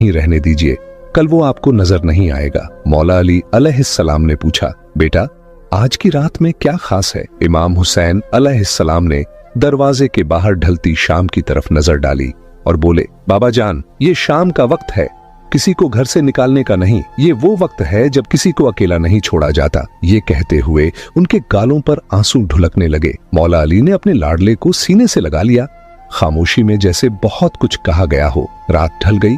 ही रहने दीजिए, कल वो आपको नजर नहीं आएगा। मौला अली अलैहिस्सलाम ने पूछा, बेटा आज की रात में क्या खास है? इमाम हुसैन अलैहिस्सलाम ने दरवाजे के बाहर ढलती शाम की तरफ नजर डाली और बोले, बाबा जान, ये शाम का वक्त है, किसी को घर से निकालने का नहीं, ये वो वक्त है जब किसी को अकेला नहीं छोड़ा जाता। ये कहते हुए उनके गालों पर आंसू ढुलकने लगे। मौला अली ने अपने लाडले को सीने से लगा लिया। खामोशी में जैसे बहुत कुछ कहा गया हो। रात ढल गई,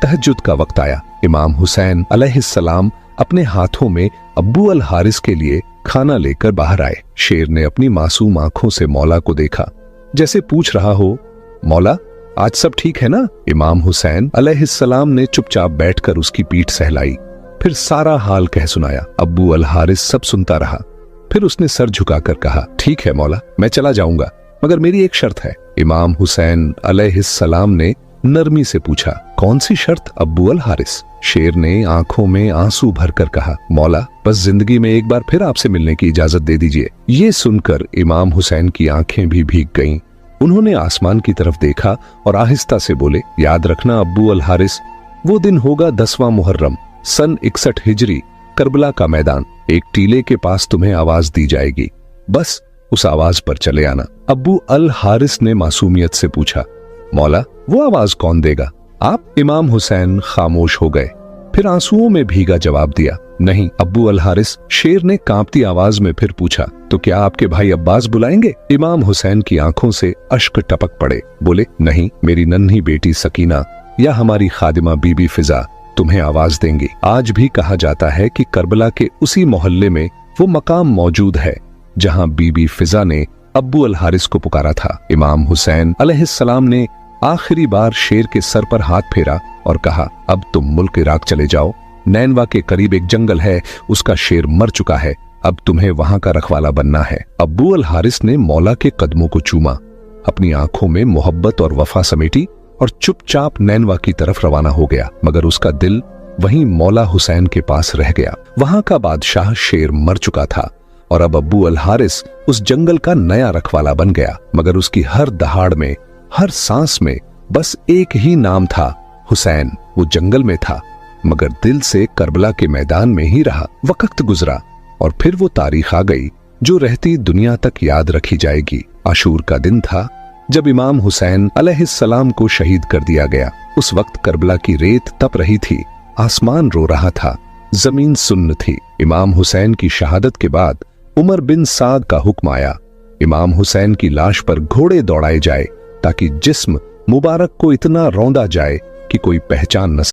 तहज्जुद का वक्त आया। इमाम हुसैन अलैहिस्सलाम अपने हाथों में अब्बू अल हारिस के लिए खाना लेकर बाहर आए। शेर ने अपनी मासूम आंखों से मौला को देखा, जैसे पूछ रहा हो, मौला आज सब ठीक है ना? इमाम हुसैन अलैहिस्सलाम ने चुपचाप बैठकर उसकी पीठ सहलाई, फिर सारा हाल कह सुनाया। अब्बू अल हारिस सब सुनता रहा। फिर उसने सर झुकाकर कहा, ठीक है मौला, मैं चला जाऊंगा, मगर मेरी एक शर्त है। इमाम हुसैन अलैहिस्सलाम ने नरमी से पूछा, कौन सी शर्त अब्बू अल हारिस? शेर ने आंखों में आंसू भरकर कहा, मौला बस जिंदगी में एक बार फिर आपसे मिलने की इजाजत दे दीजिए। ये सुनकर इमाम हुसैन की आंखें भी भीग गईं। उन्होंने आसमान की तरफ देखा और आहिस्ता से बोले, याद रखना अब्बू अल हारिस, वो दिन होगा 10वां मुहर्रम सन 61 हिजरी, करबला का मैदान। एक टीले के पास तुम्हें आवाज दी जाएगी, बस उस आवाज पर चले आना। अब्बू अल हारिस ने मासूमियत से पूछा, मौला वो आवाज कौन देगा? आप? इमाम हुसैन खामोश हो गए, फिर आंसुओं में भीगा जवाब दिया, नहीं अब्बू अल हारिस। शेर ने कांपती आवाज में फिर पूछा, तो क्या आपके भाई अब्बास बुलाएंगे? इमाम हुसैन की आंखों से अश्क टपक पड़े। बोले, नहीं, मेरी नन्ही बेटी सकीना या हमारी खादिमा बीबी फिजा तुम्हें आवाज देंगी। आज भी कहा जाता है कि करबला के उसी मोहल्ले में वो मकाम मौजूद है जहां बीबी फिजा ने अब्बू अल हारिस को पुकारा था। इमाम हुसैन अलैहिस्सलाम ने आखिरी बार शेर के सर पर हाथ फेरा और कहा, अब तुम मुल्क इराक चले जाओ। नैनवा के करीब एक जंगल है, उसका शेर मर चुका है, अब तुम्हें वहां का रखवाला बनना है। अब्बू अल हारिस ने मौला के कदमों को चूमा, अपनी आंखों में मोहब्बत और वफा समेटी और चुपचाप नैनवा की तरफ रवाना हो गया। मगर उसका दिल वहीं मौला हुसैन के पास रह गया। वहां का बादशाह शेर मर चुका था और अब अब्बू अल हारिस उस जंगल का नया रखवाला बन गया। मगर उसकी हर दहाड़ में, हर सांस में बस एक ही नाम था, हुसैन। वो जंगल में था मगर दिल से करबला के मैदान में ही रहा। वक्त गुजरा और फिर वो तारीख आ गई जो रहती दुनिया तक याद रखी जाएगी। आशूर का दिन था जब इमाम हुसैन अलैहिस्सलाम को शहीद कर दिया गया। उस वक्त करबला की रेत तप रही थी, आसमान रो रहा था, जमीन सुन्न थी। इमाम हुसैन की शहादत के बाद उमर बिन साद का हुक्म आया, इमाम हुसैन की लाश पर घोड़े दौड़ाए जाए ताकि जिस्म मुबारक को इतना रौंदा जाए कि कोई पहचान न